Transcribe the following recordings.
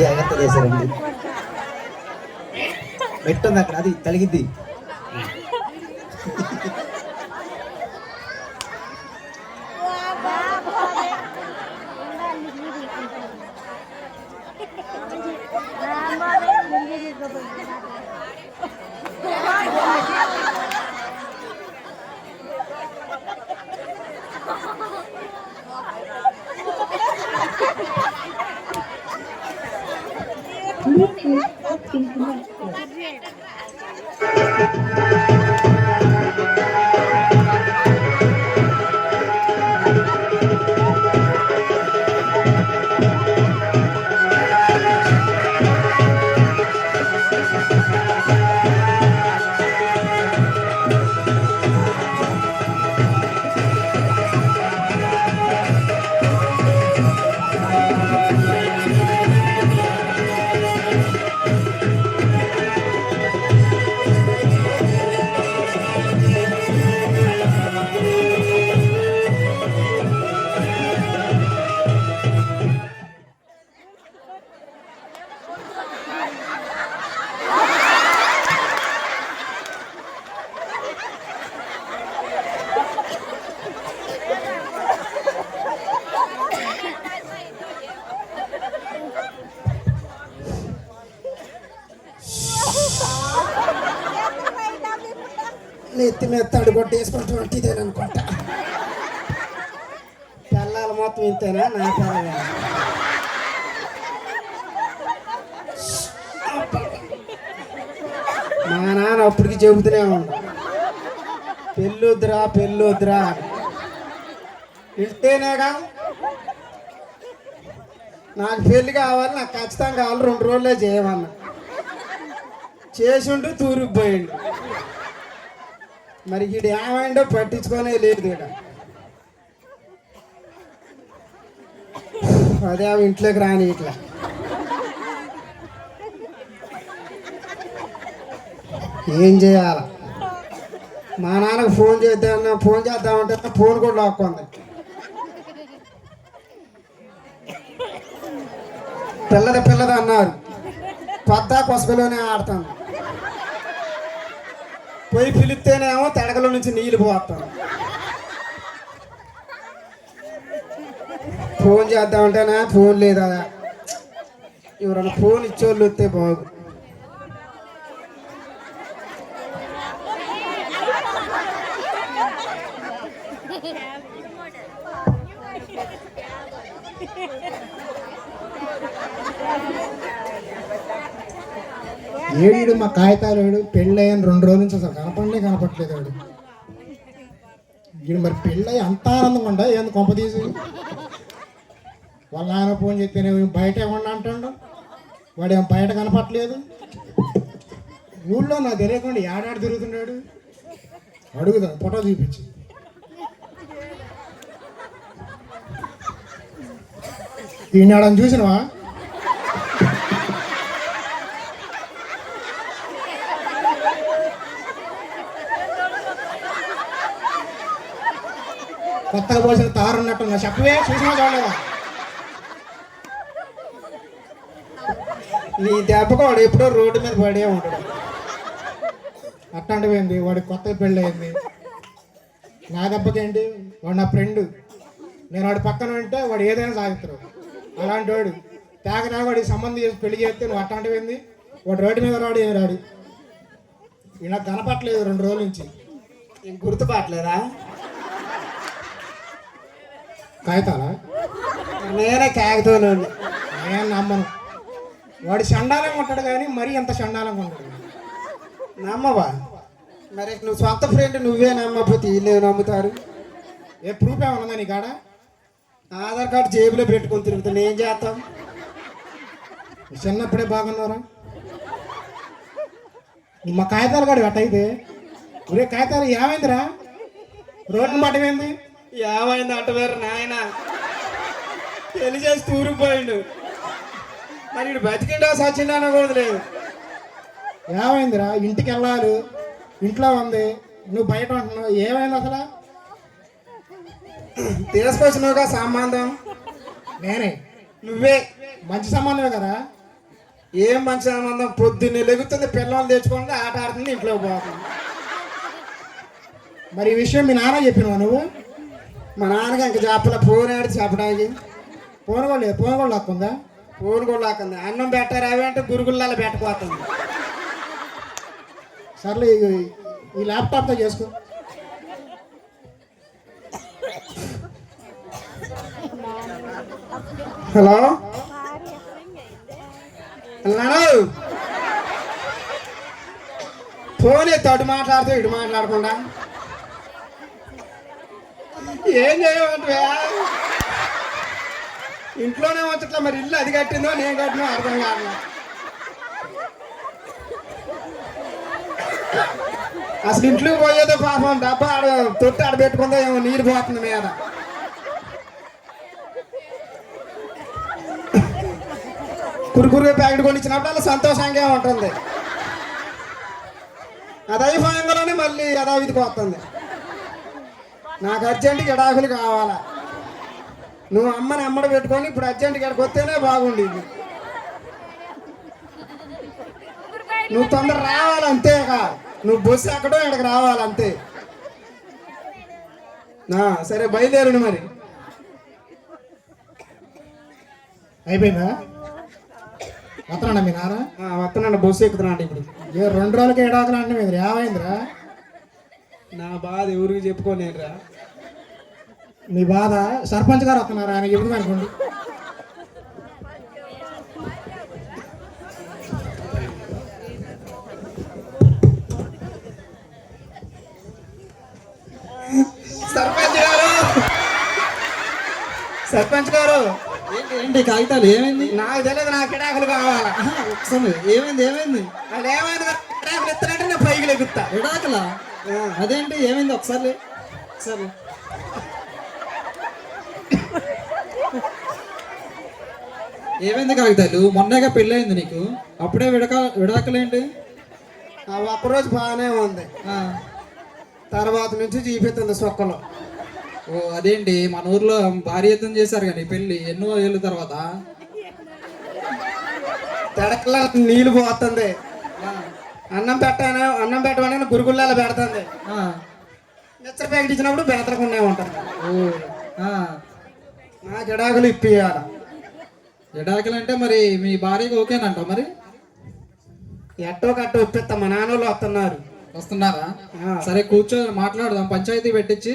జాగ్రత్త చేశారండి. పెట్టింది అక్కడ, అది తలిగిద్ది. నెత్తి మీద తడి కొట్టేసుకుంటున్నట్టు ఇదేననుకుంటా. పిల్లలు మొత్తం ఇంతేనా? నా పిల్లలు మా నాన్న అప్పటికి చెబుతూనే ఉండు, పెళ్ళొద్దురా పెళ్ళొద్దురా. ఇంటేనేగా నాకు పెళ్ళి కావాలి, నాకు ఖచ్చితంగా కావాలి, 2 రోజులే చేయమన్నా. చేసుంటూ తూరుకు పోయిండు. మరి వీడు ఏమైండో పట్టించుకొనే లేదు. ఇక్కడ అదే అవి ఇంట్లోకి రాని ఇట్లా. ఏం చేయాల? మా నాన్నకు ఫోన్ చేద్దామంటే ఫోన్ కూడా లాక్కుంది. పిల్లది అన్నారు, పద్దా కొసకలోనే ఆడతాను. పోయి పిలిస్తేనేమో తడకలో నుంచి నీళ్ళు పోతాను. ఫోన్ చేద్దామంటేనే ఫోన్ లేదా. ఎవరైనా ఫోన్ ఇచ్చేవాళ్ళు వస్తే బాగు. ఏడు మా కాగితాలు పెళ్ళయ్యని 2 రోజుల నుంచి అసలు కనపడలేదు వాడు. వీడు మరి పెళ్ళయి అంత ఆనందంగా ఉండ ఏంది కొంప తీసి. వాళ్ళ ఆయన ఫోన్ చెప్తేనే బయట ఏమన్నా అంటాడు. వాడు ఏం బయట కనపట్లేదు. ఊళ్ళో నాకు తెలియకుండా ఏడాడు తిరుగుతున్నాడు. అడుగుదా ఫోటో చూపించి. ఈనాడని చూసినవా? కొత్తగా పోసిన తారు ఉన్నట్టున్నా. చెప్పవే, చూసినా చూడలేదా? నీ దెబ్బకు వాడు ఎప్పుడో రోడ్డు మీద పడే ఉంటాడు. అట్లాంటిపోయింది. వాడికి కొత్తగా పెళ్ళి అయింది. నా దెబ్బకేంటి? వాడు నా ఫ్రెండ్. నేను వాడి పక్కన ఉంటే వాడు ఏదైనా సాగుతారు. అలాంటి వాడు తేగనా వాడికి సంబంధం చేసి పెళ్లి చేస్తే నువ్వు అట్లాంటిపోయింది. వాడు రోడ్డు మీద రాడు, ఏమి రాడు. ఇలా కనపట్లేదు 2 రోజుల నుంచి. గుర్తుపట్టలేదా? కాగితాలా? నేనే కాగితంలో నేను నమ్మను. వాడు చండాలంగా ఉంటాడు కానీ మరీ ఎంత చండాలంగా ఉంటాడు. నమ్మవా? మరి నువ్వు సొంత ఫ్రెండ్ నువ్వే నమ్మకపోతే వీళ్ళు నమ్ముతారు. ఏ ప్రూఫ్ ఏమన్నా నీ కాడ? ఆధార్ కార్డు జేబులో పెట్టుకొని తిరుగుతాను. ఏం చేస్తాం? చిన్నప్పుడే బాగున్నారా? మా కాగితాలు కూడా అట్టయితే ఒరే కాగితాలు ఏమైందిరా? రోడ్డు పట్టమైంది. ఏమైంది అంట వేరు నాయన. పెళ్లి చేసి తూరిపోయిండు. మరి ఇటు బతికిండా సచ్చిండా అనకూడదు లేదు. ఏమైందిరా? ఇంటికి వెళ్ళాలి, ఇంట్లో ఉంది, నువ్వు బయట ఉంటున్నావు. ఏమైంది అసలు? తీసుకొచ్చినావుగా సంబంధం. నేనే. నువ్వే. మంచి సంబంధమే కదా. ఏం మంచి సంబంధం, పొద్దున్నే లెగుతుంది, పిల్లలు తెచ్చుకుంటే ఆట ఆడుతుంది, ఇంట్లో పోతుంది. మరి ఈ విషయం మీ నాన్న చెప్పినవా నువ్వు? మా నాన్నగా ఇంక చెప్పలే, ఫోన్ ఆడి చెప్పడానికి. ఫోన్ కూడా లాక్కుందా? ఫోన్ కూడా లాక్కుంది. అన్నం పెట్టారు అవి అంటే గురుగుళ్ళ పెట్టకపోతుంది. సర్లే ఈ ల్యాప్టాప్తో చేసుకో. హలో అన్నాను, ఫోన్ ఎత్తి అటు మాట్లాడుతూ ఇటు మాట్లాడకుండా ఏం చేయమంటే ఇంట్లోనే వచ్చట్లా. మరి ఇల్లు అది కట్టిందో నేను కట్టినో అర్థం కాదు. అసలు ఇంట్లోకి పోయేదో పాపం డబ్బా ఆడ తొట్టి ఆడ పెట్టుకుందో ఏమో నీరు పోతుంది మీద. కురుకురు ప్యాకెట్ కొనిచ్చినప్పుడు అలా సంతోషంగా ఉంటుంది. అది అయిపోయంగానే మళ్ళీ యథావిధికి వస్తుంది. నాకు అర్జెంటుగా ఎడాకులు కావాలా. నువ్వు అమ్మని అమ్మడ పెట్టుకొని ఇప్పుడు అర్జెంటుగా ఇక్కడికి వస్తేనే బాగుండేది. నువ్వు తొందర రావాలంతేగా, నువ్వు బస్సు ఎక్కడో ఇక్కడికి రావాలంతే. సరే బయలుదేరండి మరి. అయిపోయిందా? వస్తున్నాడా మీ నాన్న? వస్తున్నాడు, బస్సు ఎక్కుతున్నాడు ఇప్పుడు. 2 రోజులకి ఎడాకులు అంటే ఏమైందిరా? నా బాధ ఎవరికి చెప్పుకోలేనురా. మీ బాధ సర్పంచ్ గారు వస్తున్నారు, ఆయన ఎప్పుడు అనుకోండి. సర్పంచ్ గారు ఏంటి కాగితాలు? ఏమైంది? నాకు తెలియదు, నాకు కిడాకులు కావాలా. ఒకసారి ఏమైంది? అది ఏమైంది, కిడాకులు ఇస్తానంటే నేను పైకి లెగుతా. ఎడాకలా? అదేంటి ఏమైంది? ఒకసారి ఏమైంది కాగితాలు? మొన్నగా పెళ్ళయింది నీకు, అప్పుడే విడాకులేంటి? ఒక్కరోజు బాగానే ఉంది, తర్వాత నుంచి చూపిస్తుంది సొక్కలో. ఓ అదేంటి, మన ఊర్లో భారీ ఎత్తున చేశారు కానీ పెళ్ళి ఎన్నో ఏళ్ళ తర్వాత. తడకలా నీళ్ళు పోతుంది. అన్నం పెట్టమని గురుగుళ్ళ పెడుతుంది. నిచ్చర ప్యాకెట్ ఇచ్చినప్పుడు బెదరకుండా ఉంటుంది. నా గిడాకులు ఇప్పియాల. ఎడాకులు అంటే మరి మీ భార్యకి ఓకేనంట? మరి ఎట్టో కట్టో ఇప్పిస్తా, మా నాన్నోళ్ళు వస్తున్నారా? సరే కూర్చో, మాట్లాడదాం. పంచాయతీ పెట్టించి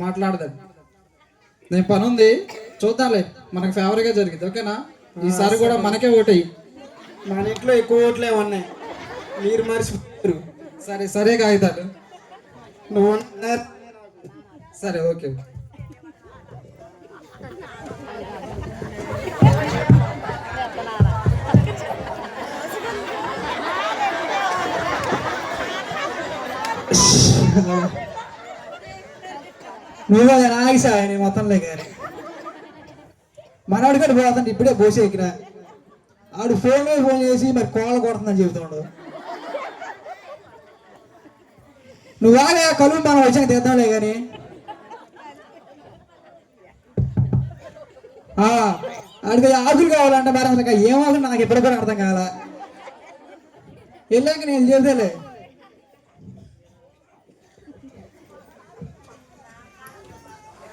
మాట్లాడదాం. నేను పని ఉంది, చూద్దాంలే, మనకు ఫేవర్గా జరిగింది. ఓకేనా? ఈసారి కూడా మనకే ఓటేయి. మన ఇంట్లో ఎక్కువ ఓట్లే ఉన్నాయి, మీరు మర్చిపోయారు. సరే కాగితాలు నువ్వు. సరే ఓకే. నువ్వు నాగి సాయి మొత్తంలో కానీ మనవాడి కంటే పోతుంటే ఇప్పుడే బోసే ఎక్కినా. ఆడు ఫోన్ చేసి మరి కోళ్ళ కొడుతుందని చెబుతున్నాడు. నువ్వు ఆగే కలువు మనం వచ్చాక తెద్దాంలే కానీ. ఆడికి ఆకులు కావాలంటే మరి అసలు ఏం ఆకులు నాకు ఎప్పుడు కూడా అర్థం కావాల. వెళ్ళాక నేను చెబుతాలే.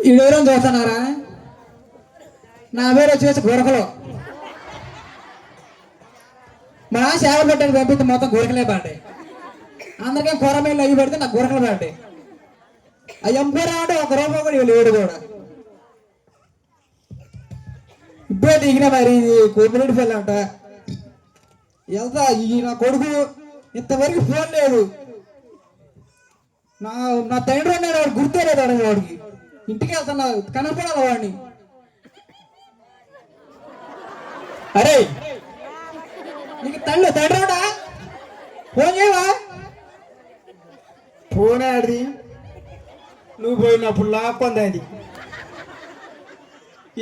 ఈడెవరని చూస్తున్నారా? నా పేరు వచ్చేసి గురకలు. మా సేవలు పెట్టడానికి పంపిస్తే మొత్తం గురకలే పడ్డాయి. అందరికీ కూరమేళ్ళు అయ్యి పెడితే నాకు గురకలు పడ్డాయి. అవి ఎంపూరా అంటే 1 రూపాయి కూడా వీళ్ళు ఏడు కూడా. ఇప్పుడే దిగిన మరి కోపిరెడ్డి పిల్ల అంట వెళ్తా. నా కొడుకు ఇంతవరకు ఫోన్ లేదు. నా తండ్రి అన్నాడు, వాడు గుర్తే లేదు అడిగిన వాడికి. ఇంటికి వెళ్తున్నా, కనపడాలి వాడిని. అరే నీకు తండ్రి రాడా? ఫోన్ చేయవా? ఫోన్ ఆడిది, నువ్వు పోయినప్పుడు లాక్కుంది. అది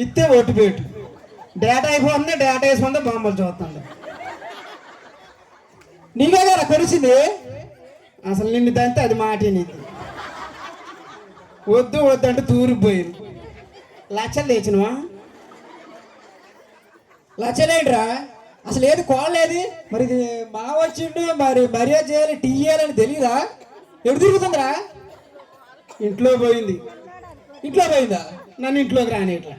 ఇస్తే ఒట్టు పెట్టు. డేటా అయిపోతుంది, డేటా వేసుకుంటే బొమ్మలు చూస్తుంది. నీకే కదా కొలిసింది. అసలు నిన్ను తంతే అది మాట నీది. వద్దు అంటే తూరిపోయింది. లక్షలు తెచ్చినవా? లచ్చలేంట్రా? అసలు ఏది కోడలేది మరి ఇది మా వచ్చిండు మరి మర్యాద చేయాలి టీ చేయాలని తెలియదా ఎడు తిరుగుతుందిరా ఇంట్లో పోయింది. ఇంట్లో పోయిందా నన్ను ఇంట్లోకి రాని ఇట్లా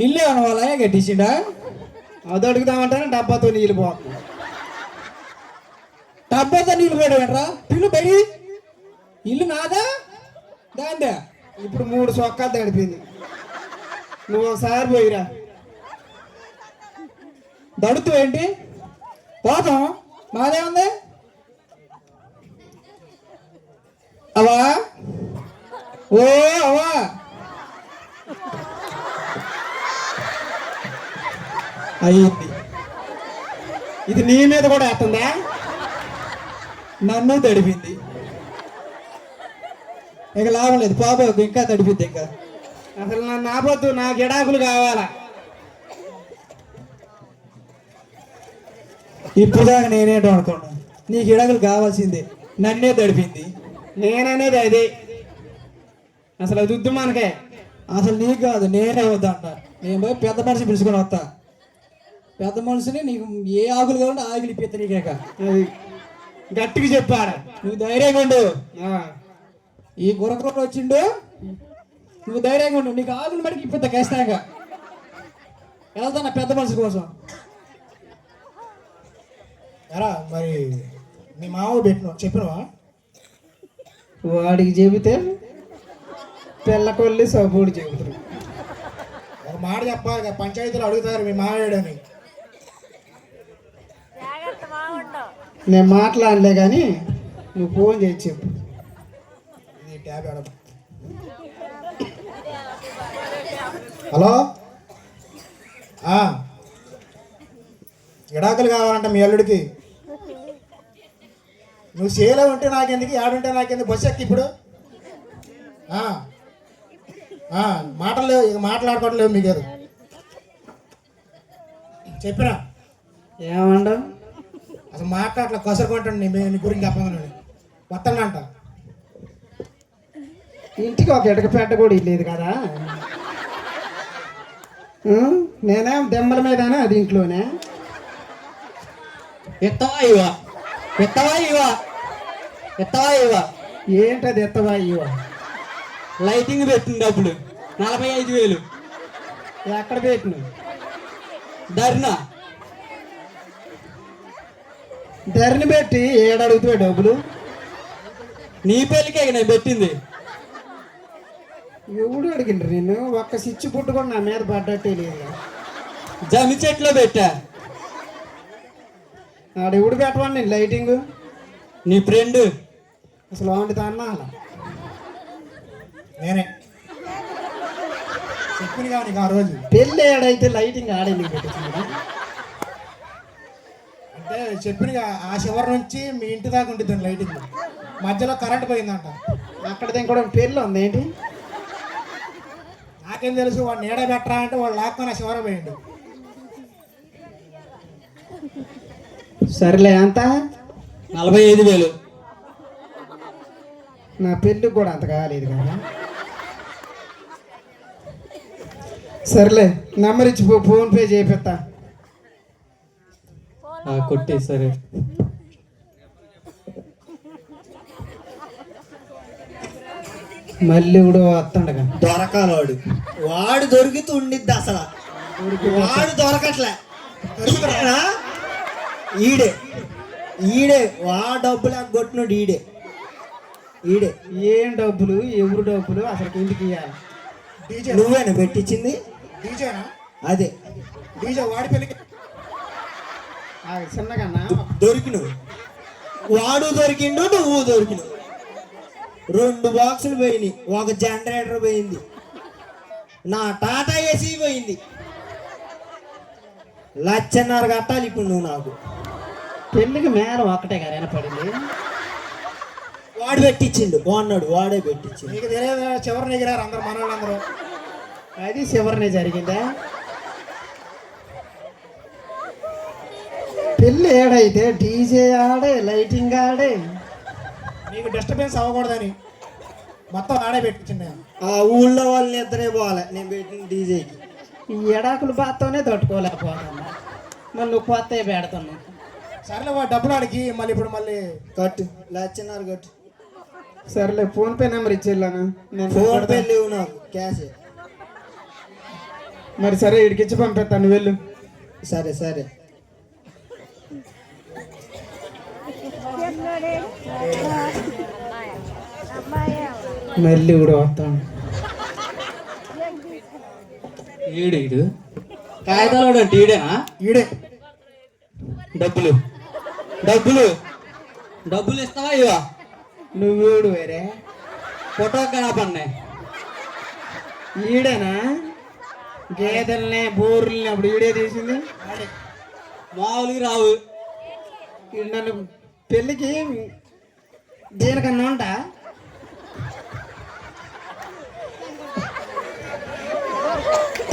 ఇల్లు ఏమన్నా వాళ్ళ కట్టించిండా అది అడుగుదామంటానే డబ్బాతో నీళ్ళు పోతుంది. డబ్బాతో నీళ్ళు పోయడమేట్రా పిల్లు బడి ఇల్లు నాదా దాందా ఇప్పుడు 3 సొక్కాలు తడిపింది. నువ్వు ఒకసారి పోయిరా. దడుతూ ఏంటి పోతాం మాదేముంది అవా ఓ అవా అయ్యింది. ఇది నీ మీద కూడా వేస్తుందా? నన్ను తడిపింది. ఇక లాభం లేదు పాప ఇంకా తడిపిద్ది. ఇంకా అసలు నన్ను ఆపొద్దు, నాకు ఎడాకులు కావాలా. ఇప్పుడు దాకా నేనేంటో అనుకోండి నీకు ఇడగలు కావాల్సిందే. నన్నే తడిపింది. నేననేది అదే. అసలు అది వద్దు మనకే. అసలు నీకు కాదు నేనే వద్దంట. నేను పోయి పెద్ద మనిషి పిలుచుకొని వస్తా. పెద్ద మనిషిని నీకు ఏ ఆకులు కావాలంటే ఆకులు ఇప్పిస్తా నీకేక. అది గట్టిగా చెప్పాడు. నువ్వు ధైర్యంగా ఉండు. ఈ గుర్రకుర్ర వచ్చిండు నువ్వు ధైర్యంగా ఉండు. నీకు ఆకులు మడికి ఇప్పిస్తా ఖచ్చితంగా. వెళ్తాను పెద్ద మనిషి కోసం. ఎరా మరి మీ మామ చెప్పినవా? వాడికి చెబితే పిల్లకొల్లి సపోర్ట్ చెబుతారు. ఒక మాట చెప్పాలి, పంచాయతీలో అడుగుతారు మీ మామయ్యడని. నేను మాట్లాడలే కానీ నువ్వు ఫోన్ చేసి చెప్పు. ఇది ట్యాబ్ ఆడ. హలో, విడాకులు కావాలంట మీ అల్లుడికి. నువ్వు సేలో ఉంటే నాకెందుకు, ఆడుంటే నాకెందుకు, బస్సు ఎక్కి ఇప్పుడు. మాటలు లేవు, ఇక మాట్లాడుకోవడం లేవు మీకు. చెప్పినా ఏమండ అసలు మాట్లాడట్లా కసురుకుంటాను నీ గురించి చెప్పగానే వస్తానంట. ఇంటికి ఒక ఎడకపేట కూడా ఇల్లేదు కదా. నేనేం దెమ్మల మీదనే అది ఇంట్లోనే. ఎత్తవా ఇవా ఎత్తవా ఇవా ఎత్తవా ఇవా ఏంటది ఎత్తవా ఇవా? లైటింగ్ పెట్టింది డబ్బులు 45,000. ఎక్కడ పెట్టిన? ధర్నా ధరని పెట్టి ఏడడుగుతాయి డబ్బులు. నీ పెళ్ళికే నేను పెట్టింది. ఎవడు అడిగిండ్రు నేను? ఒక్క సిచ్చి పుట్టు కూడా నా మీద పడ్డట్టే లేదు. జమి చెట్లో పెట్టా. ఆడెవడు పెట్టమని నేను లైటింగ్? నీ ఫ్రెండ్. అసలు వండుతా అన్నా అలా నేనే చెప్పింది కానీ ఆ రోజు పెళ్ళి ఏడైతే లైటింగ్ ఆడే నీకు పెట్టింది. అంటే చెప్పిన ఆ చివరి నుంచి మీ ఇంటి దాకా ఉంటుంది లైటింగ్. మధ్యలో కరెంట్ పోయిందంట. అక్కడ కూడా పెళ్ళి ఉంది ఏంటి? నాకేం తెలుసు, వాడు నీడ పెట్టరా అంటే వాడు లాక్కొని ఆ చివర పోయిండు. సరేలే, అంత 45,000. నా పెళ్ళికి కూడా అంత కాలేదు కదా. సరేలే, నెంబర్ ఇచ్చి ఫోన్ పే చేపిస్తా. కొట్టి సరే. మళ్ళీ కూడా వస్తాడుగా. దొరకాలవాడు వాడు దొరికితే ఉండిద్ది. అసలు వాడు దొరకట్లే. దొరుకుతాడా? ఈడే ఈడే వా డబ్బులు కొట్టినాడు. ఈడే ఏం డబ్బులు, ఎవరు డబ్బులు, అసలు ఇంటికి ఇవ్వాలి. డీజే నువ్వేనా పెట్టించింది? డీజేనా? అదే డీజే వాడి పెళ్ళికి చిన్నకన్నా దొరికినవు. వాడు దొరికిండు, నువ్వు దొరికినవు. 2 బాక్సులు పోయినాయి, ఒక జనరేటర్ పోయింది, నా టాటా ఏసీ పోయింది. 1,50,000 కట్టాలి ఇప్పుడు నువ్వు నాకు. పెళ్ళికి మేడం ఒక్కటే కదా పడింది. వాడు పెట్టించిండు, బాగున్నాడు, వాడే పెట్టించిండు. నీకు తెలియదు, చివరిని ఎగిరారు అందరు మనోళ్ళందరూ. అది చివరినే జరిగిందా? పెళ్ళి ఏడైతే డీజే ఆడే, లైటింగ్ ఆడే. నీకు డిస్టర్బెన్స్ అవ్వకూడదని మొత్తం ఆడే పెట్టించింది. ఆ ఊళ్ళో వాళ్ళని ఇద్దరే పోవాలి నేను పెట్టిన డీజేకి. ఈ ఎడాకులు బాత్తోనే తట్టుకోలేకపోతున్నా మళ్ళీ నువ్వు కొత్తవి పెడుతున్నావు. సరేలే వాడు డబ్బులు అడిగి మళ్ళీ ఇప్పుడు మళ్ళీ కట్టు లచ్చన్నారు కట్టు. సర్లే ఫోన్పే నెంబర్ ఇచ్చేళ్ళాను నేను ఫోన్ పే లేవు నాకు, క్యాష్. మరి సరే ఇడికిచ్చి పంపిస్తాను వెళ్ళు. సరే సరే. మళ్ళీ కూడా వస్తాను. ఈడు కాగితాలు అంటే ఈడేనా? ఈడే డబ్బులు డబ్బులు డబ్బులు ఇస్తావా ఇవా? నువ్వేడు వేరే ఫోటో కనపడినాయి. ఈడేనా గేదెల్ని బోర్లని అప్పుడు ఈడే తీసింది. మామూలుగా రావు. ఈడు నన్ను పెళ్ళికి దేనికన్నా ఉంటా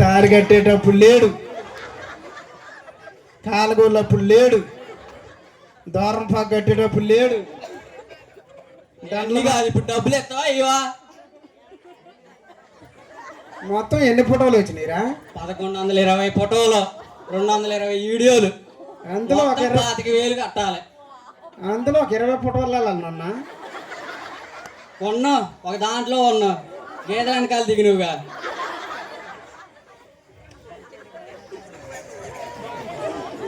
తారి కట్టేటప్పుడు లేడు, కాలుగోళ్ళప్పుడు లేడు, దూరం పాకు కట్టేటప్పుడు లేడు. అన్ని కాదు, ఇప్పుడు డబ్బులు ఇస్తావా ఇవా? మొత్తం ఎన్ని ఫోటోలు వచ్చినాయిరా? 1120 ఫోటోలు, 220 వీడియోలు, అందులో ఒక 25,000 కట్టాలి. అందులో ఒక 20 ఫోటోలు వెళ్ళాలన్నా. ఉన్నా ఒక దాంట్లో ఉన్నా గేదెల వెనకాల దిగినవుగా.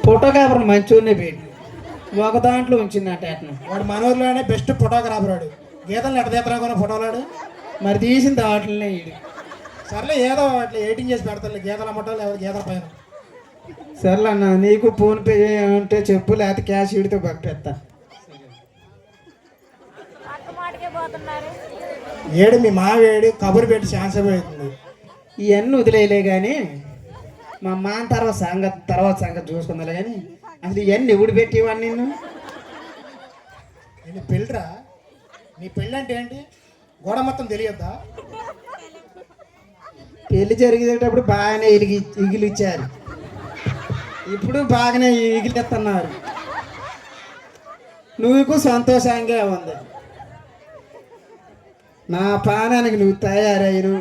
ఫోటోగ్రాఫర్ మంచిగానే పెట్టి ఒక దాంట్లో ఉంచిందంటే అట్లా. వాడు మన ఊర్లోనే బెస్ట్ ఫోటోగ్రాఫర్ వాడు. గీతలు ఎట్ట తీతరా కొన్న ఫోటోలాడు. మరి తీసిన దాంట్లోనే ఈడు. సర్లే ఏదో అట్లా ఎడిటింగ్ చేసి పెడతారు. గీతలు అమ్మటోళ్ళు ఎవరు గీతల పైన. సర్లే అన్న నీకు ఫోన్ పే ఉంటే చెప్పు, లేకపోతే క్యాష్ ఈడితో పంపిస్తా. ఏడు మీ మావేడు కబురు పెట్టి ఛాన్స్ అవుతుంది. ఇవన్నీ వదిలేయలే కానీ మా మాన తర్వాత సంగతి చూసుకుందా కానీ అసలు ఇవన్నీ ఎవడు పెట్టేవాడిని నిన్ను? నేను పెళ్ళిరా. నీ పెళ్ళి అంటే ఏంటి? గోడ మొత్తం తెలియద్దా? పెళ్లి జరిగేటప్పుడు బాగానే ఇగిలిచ్చారు, ఇప్పుడు బాగానే ఇగిలిస్తున్నారు. నువ్వు సంతోషంగా ఉంది. నా పానానికి నువ్వు తయారైను.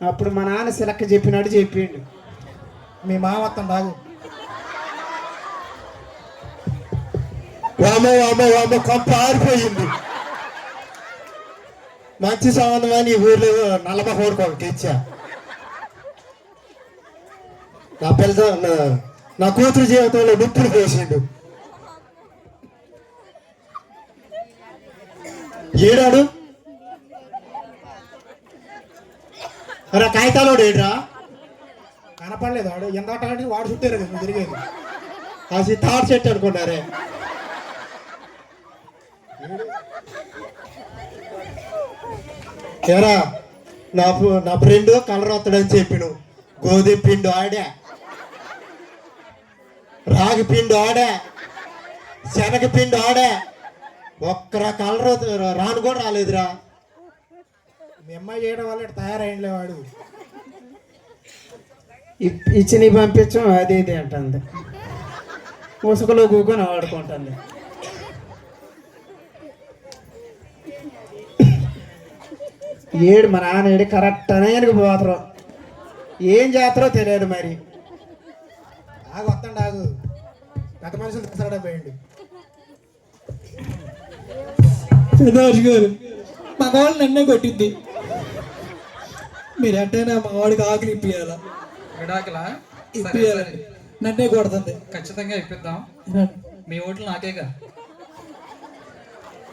అప్పుడు మా నాన్న సిలక్క చెప్పినట్టు చెప్పిండు. మీ మామత్తం బాగు. వామో వామో వామో కొంప ఆరిపోయింది. మంచి సంబంధం అని ఊర్లో 40 కోరుకోండి ఇచ్చా. నా కూతురు జీవితంలో నిప్పులు పోసిండు. ఏడాడు అరే కాగితాలోడు ఏడ్రా? కనపడలేదు వాడు. ఎంత వాడు చుట్టారు కదా నువ్వు తిరిగేది. అది తాడు చెట్టు అనుకున్నారే. ఏరా నా ఫ్రెండ్ కలర్ వస్తాడని చెప్పిను. గోధుమ పిండి ఆడా, రాగి పిండి ఆడా, శనగ పిండి ఆడా, ఒక్కరా కలర్ రాను కూడా రాలేదురా. మీ అమ్మాయి చేయడం వల్ల ఇట్లా తయారైండే వాడు. ఇచ్చి నీ పంపించాం అది ఇది అంటుంది. ముసుగులో కూకొని ఆడుకుంటుంది. ఏడు మా నాన్న ఏడు కరెక్ట్ అనేనికి పోతారు. ఏం చేస్తారో తెలియదు మరి. ఆగు వస్తండి ఆగు. పెద్ద మనుషులు తీసుకురాడా పోయిండు. గారు మా వాళ్ళు నన్నే కొట్టిద్ది. మీరంటేనా మా వాడికి ఆకలి ఇప్పియాలా? విడాకులా? ఇప్పియాలండి. నన్నే కొడుతుంది. ఖచ్చితంగా ఇప్పిద్దాం. మీ ఓట్లు నాకేగా.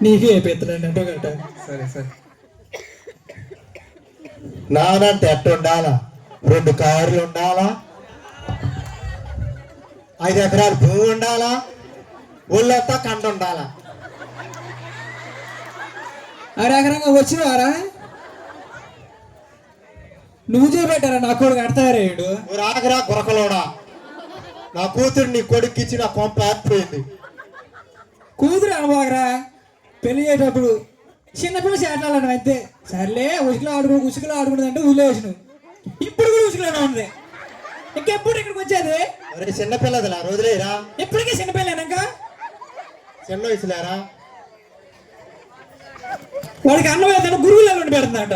నీకే అయిపోతుందండి అంటే గట్ట. సరే సరే. నానంటే ఎట్ట ఉండాలా? 2 కార్లు ఉండాలా, 5 ఎకరాలు భూమి ఉండాలా, ఒళ్ళంతా కండ ఉండాలా. అరగరంగా వచ్చినవారా? నువ్వు చూపెట్టారా నా కొడుకు అడతారాడు? రాగరా గురకలోడా, నా కూతురు నీ కొడుకు ఇచ్చి నా కొంప ఆరిపోయింది. కూతురు అనబాగరా. పెళ్లి చేసేటప్పుడు చిన్నపిల్ల చేట్లాలను అంతే. సర్లే ఉసుకులో ఆడుకుంటుంది అంటే వదిలేసినావు. ఇప్పుడు కూడా ఉసుకులోనే ఉంది. ఇంకెప్పుడు ఇక్కడికి వచ్చేది? అరే చిన్నపిల్లదిలా రోజులేరా. ఎప్పటికీ చిన్నపిల్లనాక చిన్న వయసులేరా. వాడికి అన్నం వేద్దాను గురువులలో ఉండి పెడుతుందంట.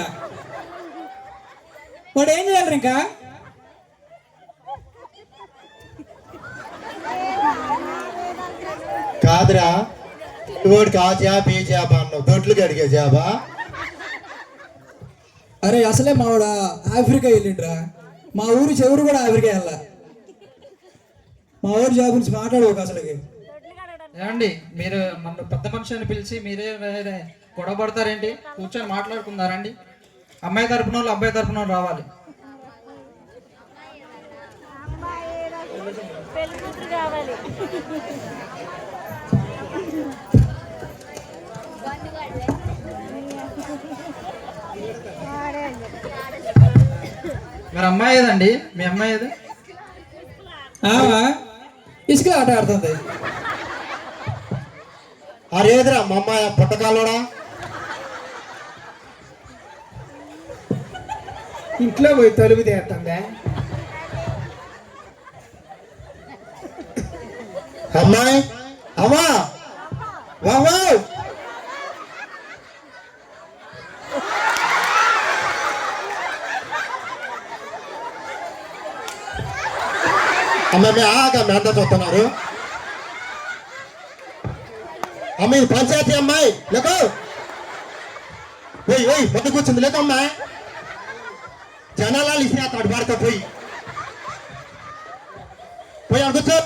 వాడు ఏం చేయాలి ఇంకా? కాదురా వాడికి ఆ జాబ్ ఈ జాబ్ అన్నావు దొడ్లు కడిగే జాబా అరే అసలే మావాడ ఆఫ్రికా వెళ్ళిండ్రా, మా ఊరి చెవురు కూడా ఆఫ్రికా వెళ్ళా. మా ఊరి జాబ్ గురించి మాట్లాడవు అసలుకి. ఏమండి మీరు మన పెద్ద మనిషిని పిలిచి మీరే గొడవ పడతారేంటి? కూర్చొని మాట్లాడుకుందారండి. అమ్మాయి తరపున వాళ్ళు అబ్బాయి తరపున వాళ్ళు రావాలి. మరి అమ్మాయి ఏదండి? మీ అమ్మాయి ఏది? ఇసుకలో ఆట ఆడుతుంది. అరేదిరా మా అమ్మాయి పుట్టకాలోడా ఇంట్లో పోయి తలుపు తీస్తుందా? అమ్మాయి అమ్మా బాబు అమ్మాయి మీ అంతా చూస్తున్నారు. అమ్మ ఇది పంచాయతీ అమ్మాయి లేకో పోయి పోయి మొదటి కూర్చుంది లేక అమ్మాయి జనాలు ఇస్తే అతడు పడతా పోయి పోయి అడుగుతూ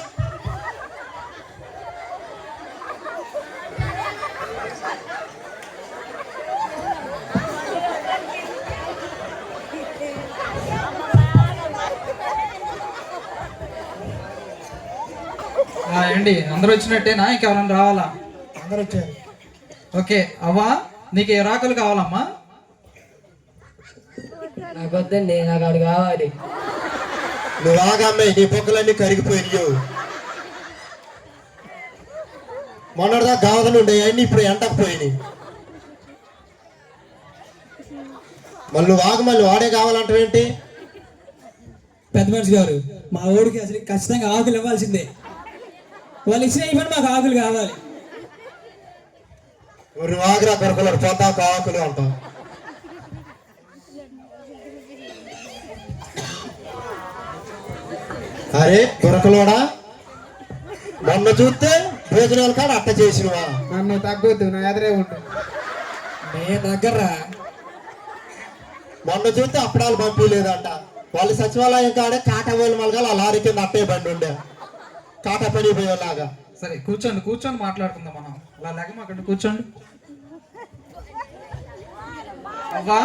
ఏంటి అందరూ వచ్చినట్టేనా? ఇంకెవరైనా రావాలా? అందరూ వచ్చారు. ఓకే అవ్వా, నీకు ఏ రాకులు కావాలమ్మా? నాకు వద్దండి, నాకు ఆడు కావాలి. నువ్వు ఆగమ్మాయి నీ పొక్కలన్నీ కరిగిపోయినావు. మొన్నటిదా గావదలు ఉండే అన్ని ఇప్పుడు ఎండకపోయినాయి. మళ్ళీ నువ్వు ఆగు, మళ్ళీ వాడే కావాలంటావేంటి? పెద్ద మనిషి గారు, మా ఊడికి అసలు ఖచ్చితంగా ఆకులు ఇవ్వాల్సిందే. వాళ్ళు ఇచ్చిన ఇవ్వండి, మాకు ఆకులు కావాలి. నువ్వు ఆగురా కొరకలు పోతాకు ఆకులు అంటావు. అరే కొరకలోడా మొన్న చూస్తే భోజనాల కాడ అట్ట చేసినవా? నన్ను తగ్గొద్దు, నా ఎదురే ఉండు. నే దగ్గర్రా. మొన్న చూస్తే అప్పడాలు పంపించలేదంట. వాళ్ళు సచివాలయం కాడే కాటా వేలు మలగాలి ఆ లారీ కింద అట్టే బండి ఉండే కాటా పడిపోయేలాగా. సరే కూర్చోండి, కూర్చొని మాట్లాడుకుందాం మనం. అలా లేక అక్కడ కూర్చోండి. అవ్వా,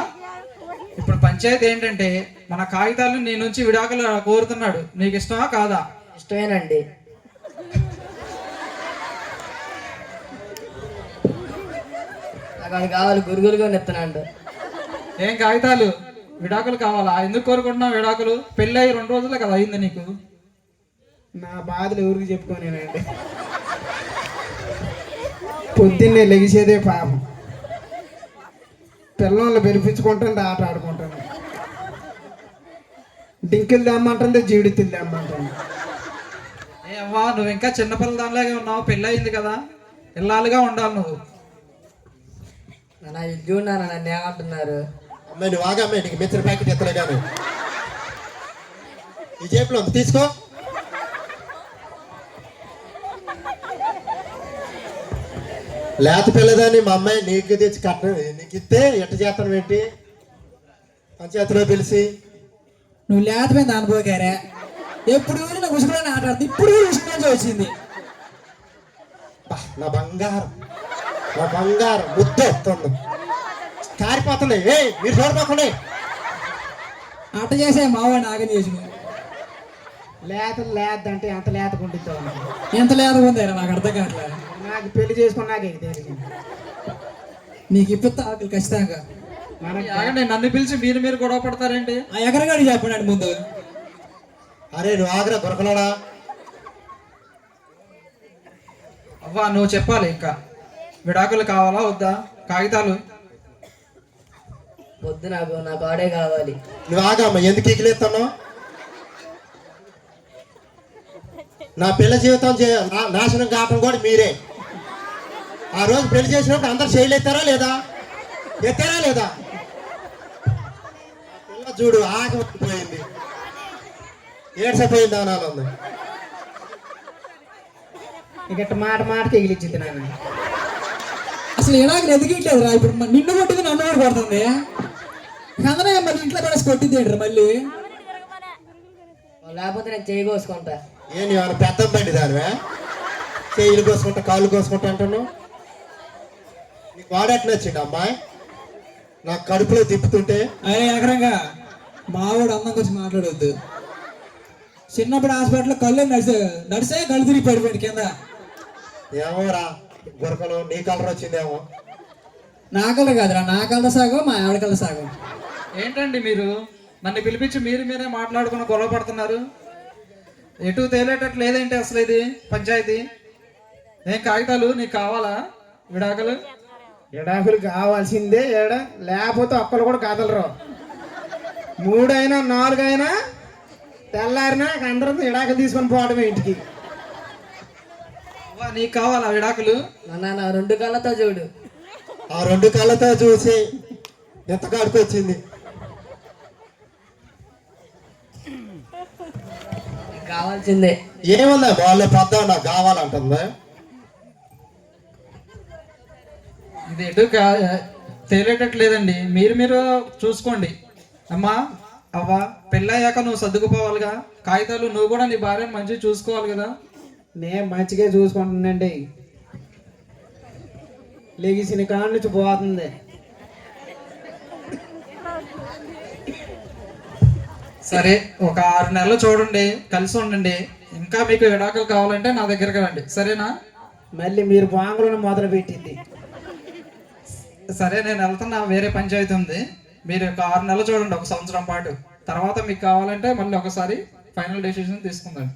ఇప్పుడు పంచాయతీ ఏంటంటే మన కాగితాలు నీ నుంచి విడాకులు కోరుతున్నాడు. నీకు ఇష్టమా కాదా? ఇష్టమేనండి. నాకు ఆడు కావాలి, గురుగురుగా నెత్తనండు. ఏం కాగితాలు? విడాకులు కావాలా? ఎందుకు కోరుకుంటున్నావు విడాకులు? పెళ్ళి అయ్యి 2 రోజులే కదా అయింది నీకు. నా బాధలు ఎవరికి చెప్పుకోనేనండి. పొద్దున్నే లెగిసేదే పాపం, పిల్లలు బెరిపించుకుంటుంది, ఆట ఆడుకుంటుంది. డింకిలు తెమ్మంటుంది, జీడితులు తెమ్మంటుంది. ఏ అవ్వా, నువ్వు ఇంకా చిన్నపిల్ల దానిలాగే ఉన్నావు. పెళ్ళి అయింది కదా, ఇల్లాలుగా ఉండాలి నువ్వు. నా ఇల్లు ఉన్నాను, నన్ను ఏమంటున్నారు? అమ్మాయి నువ్వు ఆగమ్మాయి, నీకు మిత్ర ప్యాకెట్ ఎత్తలే కానీ ఈ జేబులో ఉంది, తీసుకో. లేత పిల్లదాన్ని మా అమ్మాయి నీకు తెచ్చి కట్ట నీకు ఇస్తే ఎట్ట చేస్తాను ఏంటి? పంచాయతీలో పిలిచి నువ్వు లేకపోయింది అనుకోకారా. ఎప్పుడు నాకు ఉసుకులని ఆట ఆడుతుంది, ఇప్పుడు కూడా ఉసుకుని వచ్చింది. నా బంగారం, నా బంగారం ముద్దు వస్తుంది, కారిపోతుంది. ఏ మీరు చూడపోకండి. ఆట చేసే మావాడిని ఆగని చేసిన. లేదంటే ఎంత లేతకుంటుందో ఎంత లేత ఉందారా నాకు అర్థం కావట్లేదు. నాకు పెళ్లి చేసుకున్నాకే తెలియదు. నీకు ఇప్పుడు ఆకులు ఖచ్చితంగా. ఆగండి, నన్ను పిలిచి మీరు గొడవ పడతారేంటి? ఆ ఎగరగాడి చెప్పండి ముందు. అరే నువ్వు ఆగ్రా దొరకలోడా. అవ్వా, నువ్వు చెప్పాలి. ఇంకా విడాకులు కావాలా వద్దా? కాగితాలు వద్దు, నాకు ఆడే కావాలి. నువ్వు ఆగమ్మ, ఎందుకు ఎగిలేస్తున్నావు? నా పిల్ల జీవితం నాశనం కావటం కూడా మీరే. ఆ రోజు పెళ్లి చేసినప్పుడు అందరు చేయలు ఎత్తారా లేదా? ఎత్తారా లేదా? పిల్ల చూడు ఆగిపోయింది, ఏడ్సపోయింది అనాలి ఉంది. ఇక ఇట్ట మాట మాటకి ఎగిలిచ్చింది నాన్న. అసలు ఎడాకులు ఎదిగిట్లేదురా ఇప్పుడు నిన్ను కొట్టింది నన్ను కూడా కొడుతుంది. అందరూ మళ్ళీ ఇంట్లో పడేసి కొట్టింది ఏంట్రా మళ్ళీ. లేకపోతే నేను చేయి కోసుకుంటా. ఏంటి ఏమైనా పెద్ద బండి దానివే? చేయిలు కోసుకుంటా కాళ్ళు కోసుకుంటా అంటున్నావు. నీకు వాడేట నచ్చిండు అమ్మాయి నాకు కడుపులో తిప్పుతుంటే. అరే ఎకరంగా మావాడు అందం గురించి మాట్లాడవద్దు. చిన్నప్పుడు హాస్పిటల్లో కళ్ళు నడిసే కళ్ళు తిరిగి పడిపోయింది కింద. ఏమోరా గురకలు నీ కలర్ వచ్చిందేమో. నా కళ్ళ కాదురా, నా కళ్ళ సాగం మా ఆవిడ కళ్ళ సాగం. ఏంటండి మీరు నన్ను పిలిపించి మీరే మాట్లాడుకుని గొడవ పడుతున్నారు? ఎటు తేలేటట్టు లేదేంటి అసలు ఇది పంచాయతీ? ఏం కాగితాలు నీకు కావాలా విడాకులు? ఎడాకులు కావాల్సిందే ఏడ, లేకపోతే ఒక్కరు కూడా కదలరు. 3 అయినా 4 అయినా తెల్లారినా అందరం ఎడాకులు తీసుకొని పోవడమే ఇంటికి. అవ్వా, నీకు కావాలా విడాకులు? నాన్న నా 2 కళ్ళతో చూడు. ఆ 2 కళ్ళతో చూసి ఎంత కాడికి వచ్చింది. కావాల్సిందే. ఏముందా వాళ్ళు పెద్ద నాకు కావాలంటుందా? ఇది ఎటు తేలేటట్టు లేదండి. మీరు చూసుకోండి. అమ్మా అవ్వా, పెళ్ళయ్యాక నువ్వు సర్దుకుపోవాలిగా. కాగితాలు నువ్వు కూడా నీ భార్యను మంచిగా చూసుకోవాలి కదా. నేను మంచిగా చూసుకుంటున్నాండి. లెగిసిన కాడ నుంచి పోతుంది. సరే, ఒక 6 నెలలు చూడండి, కలిసి ఉండండి. ఇంకా మీకు విడాకులు కావాలంటే నా దగ్గరకు రండి, సరేనా? మళ్ళీ మీరు బాంగులను మొదలు పెట్టింది. సరే, నేను వెళ్తున్నా, వేరే పంచాయతీ ఉంది. మీరు ఒక 6 నెలలు చూడండి, 1 సంవత్సరం పాటు. తర్వాత మీకు కావాలంటే మళ్ళీ ఒకసారి ఫైనల్ డెసిషన్ తీసుకుందాం.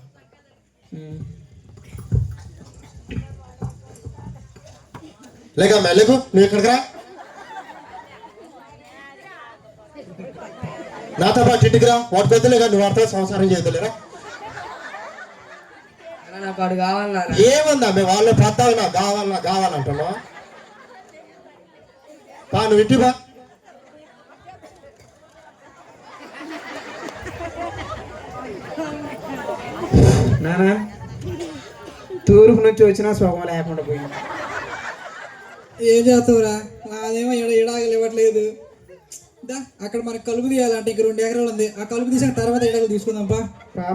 లేక మెల్లకు నువ్వు ఇక్కడికి రా. నాతో పాటు ఇంటికి రా. వాటి పెద్దలేగా నువ్వు వాడితో సంసారం చేయలేరా? నాకు వాడు కావాలన్నా. ఏముందా మేము వాళ్ళు పెద్దవి నాకు కావాలంటున్నావు. నువ్వు ఇంటి బా. నానా తూర్పు నుంచి వచ్చినా సుఖం లేకుండా పోయింది. ఏం చేస్తావురా, నాదేమో ఎడాగలు ఇవ్వట్లేదు. అక్కడ మనకు కలుపు తీయాలంటే ఇంక 2 ఎకరాలు ఉంది. ఆ కలుపు తీసిన తర్వాత ఎడాగలు తీసుకుందాంపా.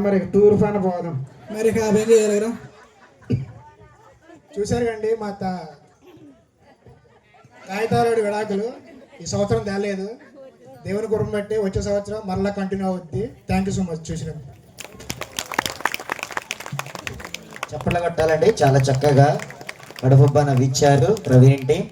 మరి తూర్పు అని పోదాం. మరి ఆ పని చేయాలిరా. చూశారు కండి మా కాగితాలు విడాకులు ఈ సంవత్సరం తేలేదు. దేవుని గురం బట్టి వచ్చే సంవత్సరం మరలా కంటిన్యూ అవుద్ది. థ్యాంక్ యూ సో మచ్ చూసిన. చప్పట్లు కొట్టాలండి. చాలా చక్కగా కడుపుబ్బ నవ్విచ్చారు ప్రవీణ్ టీం.